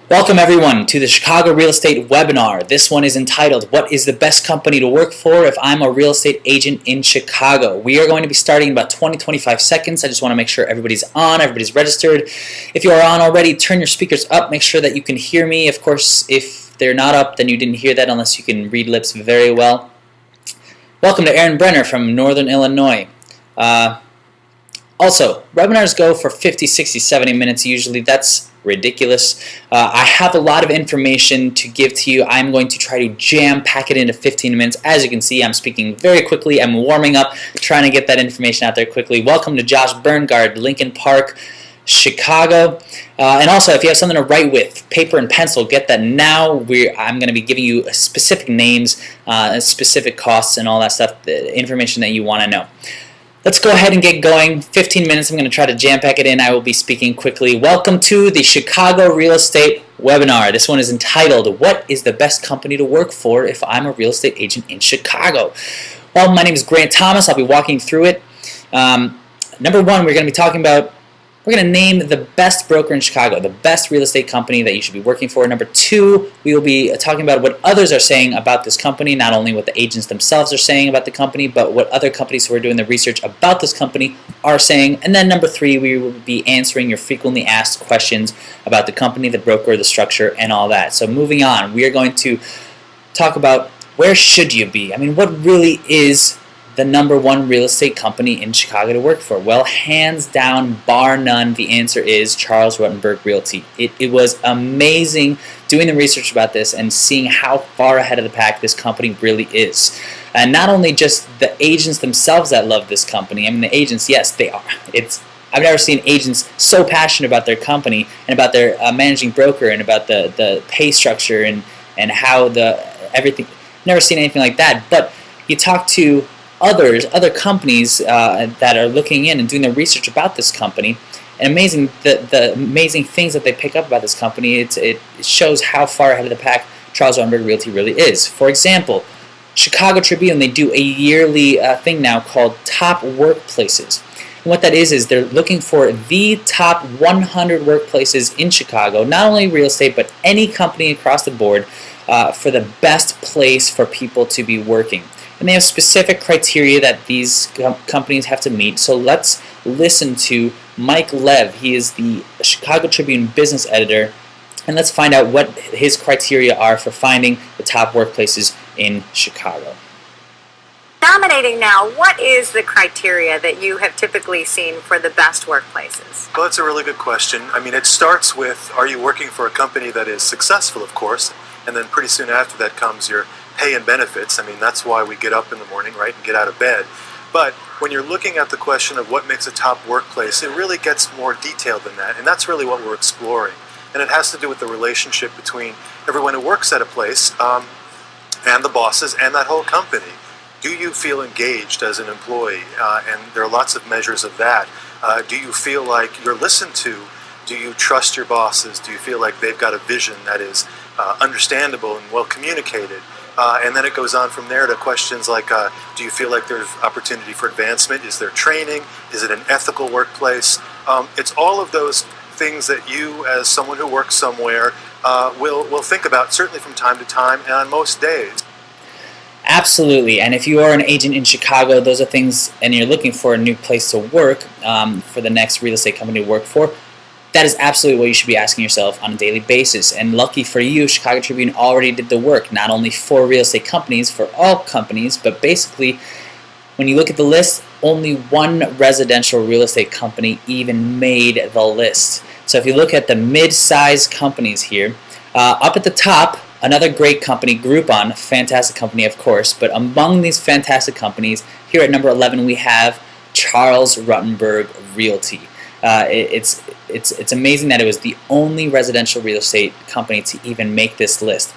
Welcome everyone to the Chicago Real Estate Webinar. This one is entitled, What is the best company to work for if I'm a real estate agent in Chicago? We are going to be starting in about 20-25 seconds. I just want to make sure everybody's on, everybody's registered. If you are on already, turn your speakers up, make sure that you can hear me. Of course, if they're not up, then you didn't hear that unless you can read lips very well. Welcome to Aaron Brenner from Northern Illinois. Also, webinars go for 50, 60, 70 minutes usually. That's ridiculous. I have a lot of information to give to you. I'm going to try to jam-pack it into 15 minutes. As you can see, I'm speaking very quickly. I'm warming up, trying to get that information out there quickly. Welcome to Josh Berngard, Lincoln Park, Chicago. And also, if you have something to write with, paper and pencil, get that now. I'm going to be giving you specific names, specific costs, and all that stuff, the information that you want to know. Let's go ahead and get going. 15 minutes, I'm going to try to jam-pack it in. I will be speaking quickly. Welcome to the Chicago Real Estate Webinar. This one is entitled, What is the best company to work for if I'm a real estate agent in Chicago? Well, my name is Grant Thomas. I'll be walking through it. Number one, we're going to name the best broker in Chicago, the best real estate company that you should be working for. Number two, we will be talking about what others are saying about this company, not only what the agents themselves are saying about the company, but what other companies who are doing the research about this company are saying. And then number three, we will be answering your frequently asked questions about the company, the broker, the structure, and all that. So moving on, we are going to talk about where should you be? I mean, what really is the number one real estate company in Chicago to work for? Well, hands down, bar none, the answer is Charles Rutenberg Realty. It was amazing doing the research about this and seeing how far ahead of the pack this company really is. And not only just the agents themselves that love this company. I mean, the agents, yes, they are. I've never seen agents so passionate about their company and about their managing broker and about the pay structure and how everything. Never seen anything like that. But you talk to other companies that are looking in and doing the research about this company, and the amazing things that they pick up about this company. It shows how far ahead of the pack Charles Rutenberg Realty really is. For example, Chicago Tribune, they do a yearly thing now called Top Workplaces. And what that is they're looking for the top 100 workplaces in Chicago, not only real estate, but any company across the board, for the best place for people to be working. And they have specific criteria that these companies have to meet. So let's listen to Mike Lev. He is the Chicago Tribune business editor. And let's find out what his criteria are for finding the top workplaces in Chicago. Dominating now, what is the criteria that you have typically seen for the best workplaces? Well, that's a really good question. I mean, it starts with, are you working for a company that is successful, of course, and then pretty soon after that comes your pay and benefits. I mean, that's why we get up in the morning, right, and get out of bed. But when you're looking at the question of what makes a top workplace, it really gets more detailed than that, and that's really what we're exploring. And it has to do with the relationship between everyone who works at a place and the bosses and that whole company. Do you feel engaged as an employee? And there are lots of measures of that. Do you feel like you're listened to? Do you trust your bosses? Do you feel like they've got a vision that is understandable and well communicated? And then it goes on from there to questions like, do you feel like there's opportunity for advancement? Is there training? Is it an ethical workplace? It's all of those things that you, as someone who works somewhere, will think about, certainly from time to time and on most days. Absolutely, and if you are an agent in Chicago, those are things, and you're looking for a new place to work for the next real estate company to work for, that is absolutely what you should be asking yourself on a daily basis. And lucky for you, Chicago Tribune already did the work, not only for real estate companies, for all companies, but basically, when you look at the list, only one residential real estate company even made the list. So if you look at the mid-sized companies here, up at the top, another great company, Groupon, fantastic company of course, but among these fantastic companies, here at number 11 we have Charles Rutenberg Realty. It's amazing that it was the only residential real estate company to even make this list.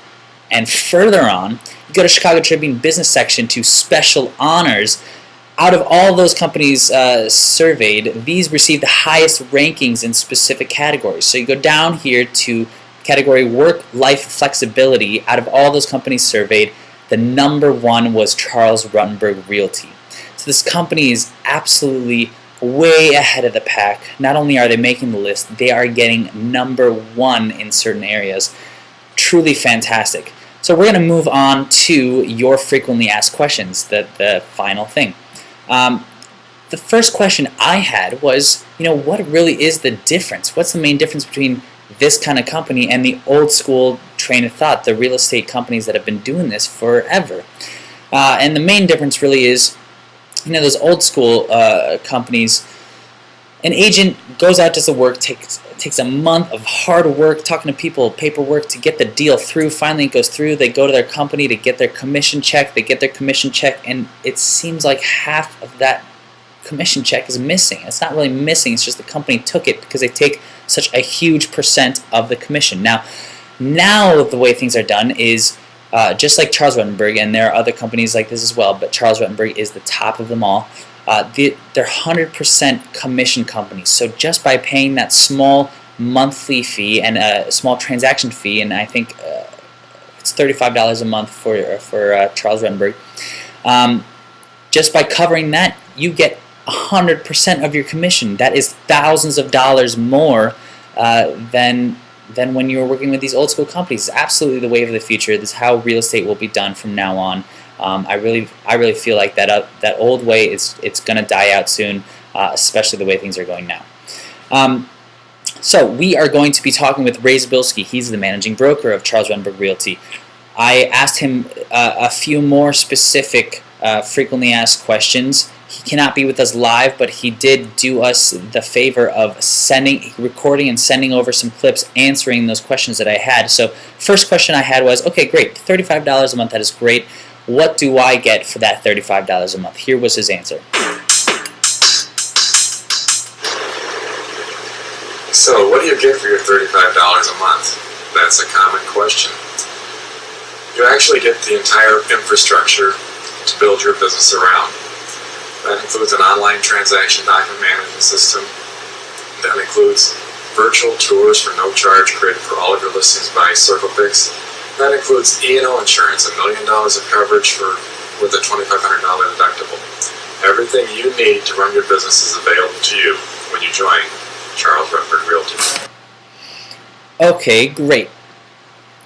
And further on, you go to Chicago Tribune business section to special honors. Out of all those companies surveyed, these received the highest rankings in specific categories. So you go down here to category work-life flexibility. Out of all those companies surveyed, the number one was Charles Rutenberg Realty. So this company is absolutely way ahead of the pack. Not only are they making the list, they are getting #1 in certain areas. Truly fantastic. So we're going to move on to your frequently asked questions, the final thing. The first question I had was, what really is the difference? What's the main difference between this kind of company and the old school train of thought, the real estate companies that have been doing this forever? And the main difference really is, those old school companies, an agent goes out, does the work, takes a month of hard work, talking to people, paperwork to get the deal through. Finally it goes through, they go to their company to get their commission check, and it seems like half of that commission check is missing. It's not really missing, it's just the company took it because they take such a huge percent of the commission. Now the way things are done is just like Charles Rutenberg, and there are other companies like this as well, but Charles Rutenberg is the top of them all. They're 100% commission companies. So just by paying that small monthly fee and a small transaction fee, and I think it's $35 a month for Charles Rutenberg, just by covering that, you get 100% of your commission. That is thousands of dollars more than when you were working with these old school companies. It's absolutely the wave of the future. This is how real estate will be done from now on. I really feel like that old way it's going to die out soon, especially the way things are going now. So we are going to be talking with Ray Zabilski. He's the managing broker of Charles Rutenberg Realty. I asked him a few more specific frequently asked questions. He cannot be with us live, but he did do us the favor of recording and sending over some clips answering those questions that I had. So first question I had was, okay, great, $35 a month, that is great. What do I get for that $35 a month? Here was his answer. So what do you get for your $35 a month? That's a common question. You actually get the entire infrastructure to build your business around. That includes an online transaction document management system. That includes virtual tours for no charge created for all of your listings by CircleFix. That includes E&O insurance, $1 million of coverage with a $2,500 deductible. Everything you need to run your business is available to you when you join Charles Rutenberg Realty. Okay, great.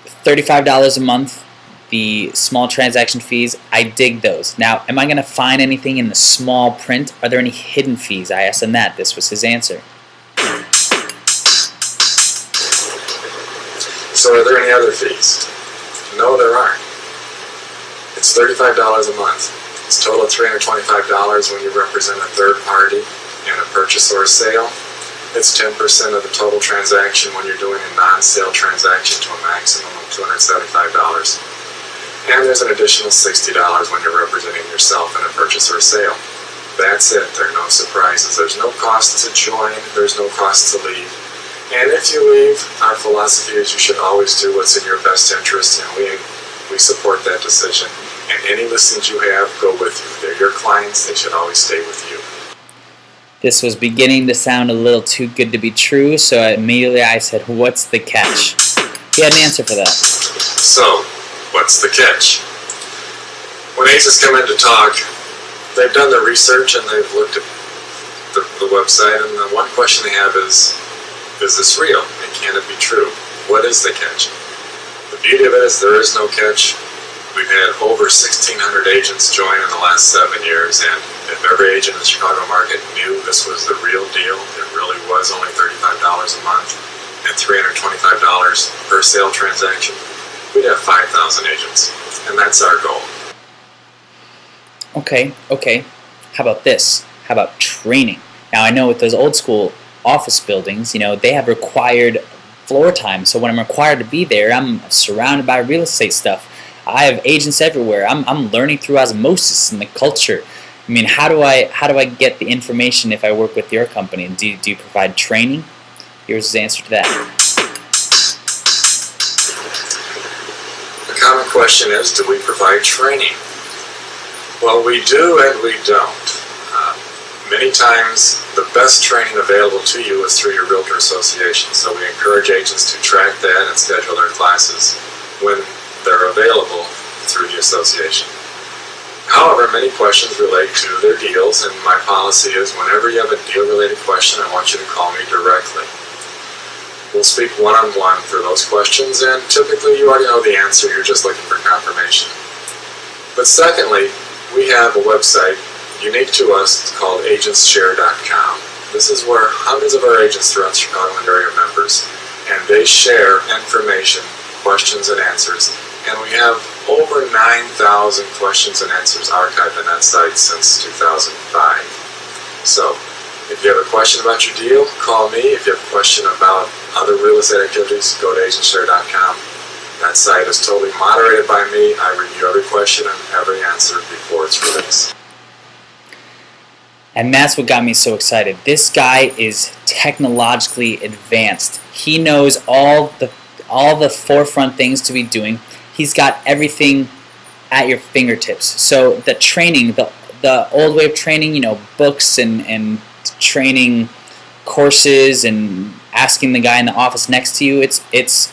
$35 a month. The small transaction fees, I dig those. Now, am I going to find anything in the small print? Are there any hidden fees? I asked him that. This was his answer. So are there any other fees? No, there aren't. It's $35 a month. It's a total of $325 when you represent a third party in a purchase or a sale. It's 10% of the total transaction when you're doing a non-sale transaction to a maximum of $275. And there's an additional $60 when you're representing yourself in a purchase or a sale. That's it. There are no surprises. There's no cost to join. There's no cost to leave. And if you leave, our philosophy is you should always do what's in your best interest, and we support that decision. And any listings you have go with you. They're your clients. They should always stay with you. This was beginning to sound a little too good to be true, so immediately I said, what's the catch? He had an answer for that. So, what's the catch? When agents come in to talk, they've done their research and they've looked at the website, and the one question they have is this real? And can it be true? What is the catch? The beauty of it is there is no catch. We've had over 1,600 agents join in the last 7 years, and if every agent in the Chicago market knew this was the real deal, it really was only $35 a month and $325 per sale transaction, we'd have 5,000 agents, and that's our goal. Okay. How about this? How about training? Now I know with those old school office buildings, they have required floor time. So when I'm required to be there, I'm surrounded by real estate stuff. I have agents everywhere. I'm learning through osmosis in the culture. I mean, how do I get the information if I work with your company? Do you provide training? Here's his answer to that. The common question is, do we provide training? Well, we do and we don't. Many times, the best training available to you is through your realtor association. So we encourage agents to track that and schedule their classes when they're available through the association. However, many questions relate to their deals, and my policy is whenever you have a deal-related question, I want you to call me directly. We'll speak one-on-one through those questions, and typically you already know the answer, you're just looking for confirmation. But secondly, we have a website unique to us. It's called agentsshare.com. This is where hundreds of our agents throughout the Chicagoland area are members, and they share information, questions, and answers. And we have over 9,000 questions and answers archived on that site since 2005. So, if you have a question about your deal, call me. If you have a question about other real estate activities, go to agentsshare.com. That site is totally moderated by me. I review every question and every answer before it's released. And that's what got me so excited. This guy is technologically advanced. He knows all the forefront things to be doing. He's got everything at your fingertips. So the training, the old way of training, you know, books and training courses and asking the guy in the office next to you, it's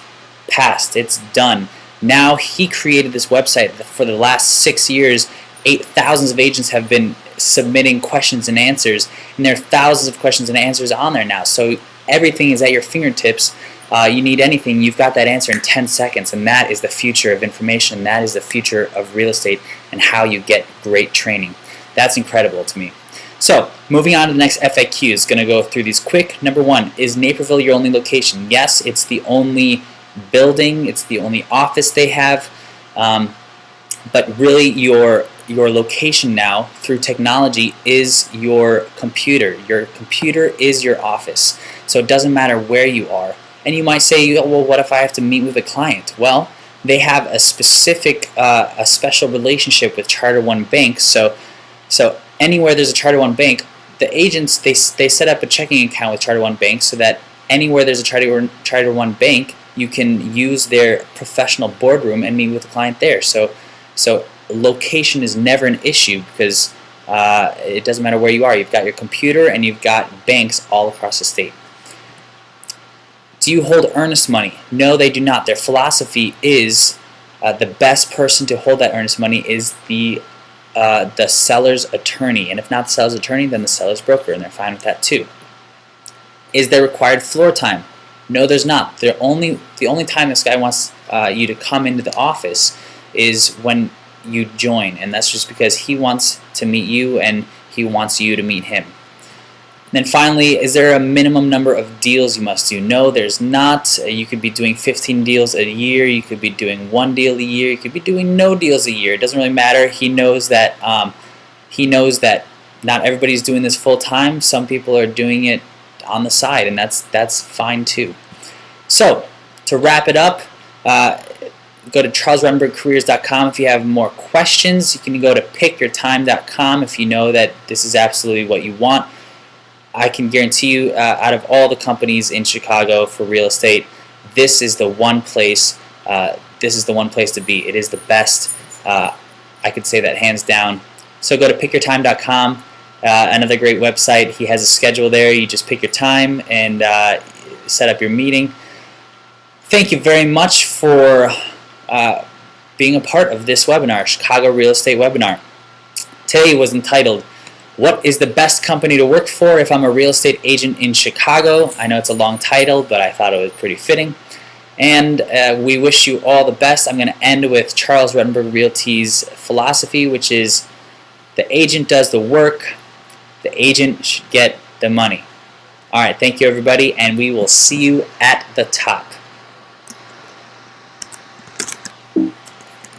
past. It's done. Now he created this website. For the last 6 years, thousands of agents have been submitting questions and answers, and there are thousands of questions and answers on there now. So everything is at your fingertips. You need anything, you've got that answer in 10 seconds, and that is the future of information. That is the future of real estate and how you get great training. That's incredible to me. So, moving on to the next FAQ, is going to go through these quick. Number one, is Naperville your only location? Yes, it's the only building, it's the only office they have, but really your location now through technology is your computer. Your computer is your office. So it doesn't matter where you are. And you might say, well, what if I have to meet with a client? Well, they have a specific, a special relationship with Charter One Bank. So anywhere there's a Charter One Bank, the agents, they set up a checking account with Charter One Bank so that anywhere there's a Charter One Bank, you can use their professional boardroom and meet with the client there. So location is never an issue because it doesn't matter where you are. You've got your computer and you've got banks all across the state. Do you hold earnest money? No, they do not. Their philosophy is the best person to hold that earnest money is the seller's attorney, and if not the seller's attorney, then the seller's broker, and they're fine with that too. Is there required floor time? No, there's not. The only time this guy wants you to come into the office is when you join, and that's just because he wants to meet you and he wants you to meet him. And then finally, is there a minimum number of deals you must do? No, there's not. You could be doing 15 deals a year. You could be doing 1 deal a year. You could be doing no deals a year. It doesn't really matter. He knows that not everybody's doing this full time. Some people are doing it on the side, and that's fine too. So to wrap it up, go to charlesrodenbergcareers.com if you have more questions. You can go to pickyourtime.com if you know that this is absolutely what you want. I can guarantee you, out of all the companies in Chicago for real estate, this is the one place. This is the one place to be. It is the best. I could say that hands down. So go to pickyourtime.com. Another great website. He has a schedule there. You just pick your time and set up your meeting. Thank you very much for being a part of this webinar, Chicago Real Estate Webinar. Today was entitled, What is the best company to work for if I'm a real estate agent in Chicago? I know it's a long title, but I thought it was pretty fitting. And we wish you all the best. I'm going to end with Charles Rodenberg Realty's philosophy, which is the agent does the work, the agent should get the money. All right, thank you everybody, and we will see you at the top.